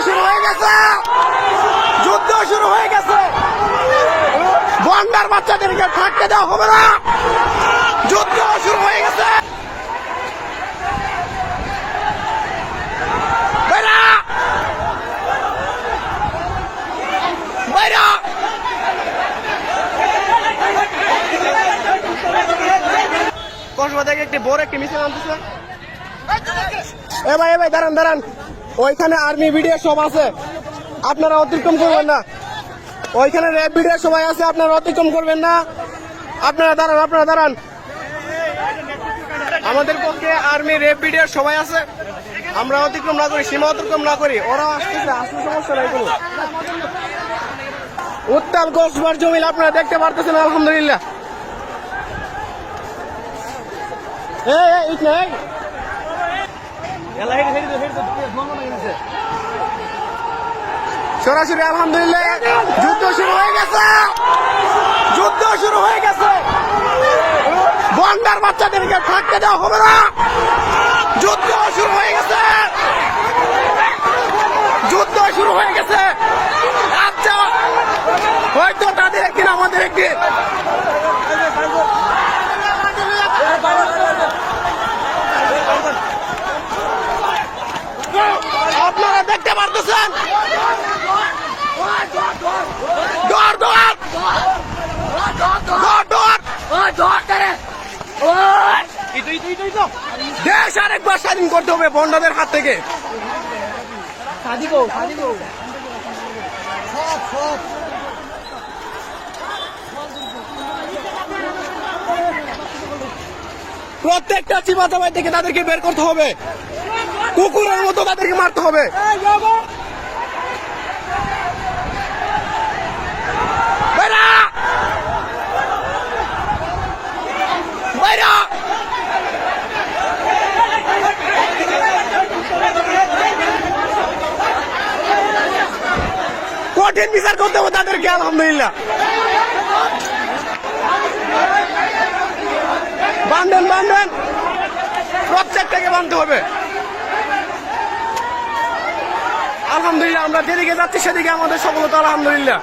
শুরু হয়ে গেছে, যুদ্ধ শুরু হয়ে গেছে। বন্ডার বাচ্চাদেরকে থাকতে দেওয়া হবে না, যুদ্ধ শুরু হয়ে গেছে। কসবা থেকে একটি বড় একটি মিছিল আনতেছে। এ ভাই দাঁড়ান দাঁড়ান, ওইখানে আর্মি ভিডিও সব আছে, আপনারা অতিক্রম করবেন না। ওইখানে র্যাব ভিডিও সবাই আছে, আপনারা অতিক্রম করবেন না। আপনারা দাঁড়ান। আমাদের পক্ষে আর্মি র্যাব ভিডিও সবাই আছে, আমরা অতিক্রম না করি, সীমা অতিক্রম না করি। ওরা আসতেছে, সমস্যা নাই কোনো। উত্তাল কসবার জমিল আপনারা দেখতে পারতেছেন, আলহামদুলিল্লাহ। সরাসরি আলহামদুলিল্লাহ যুদ্ধ শুরু হয়ে গেছে, বন্ডার বাচ্চাদেরকে থাকতে দেওয়া হবে না, যুদ্ধ শুরু হয়ে গেছে। আচ্ছা, হয়তো তাদের একটি না আমাদের একটি। আপনারা দেখতে পারতেছেন, দেশ আরেকবার স্বাধীন করতে হবে বন্ডাদের হাত থেকে। প্রত্যেকটা চিবাচাবাই থেকে তাদেরকে বের করতে হবে, কুকুরের মতো তাদেরকে মারতে হবে। কঠিন বিচার করতে হবে তাদেরকে, আলহামদুলিল্লাহ। বান্ধেন, প্রত্যেকটাকে বাঁধতে হবে। আলহামদুলিল্লাহ, আমরা যেদিকে যাচ্ছি সেদিকে আমাদের সফলতা, আলহামদুলিল্লাহ।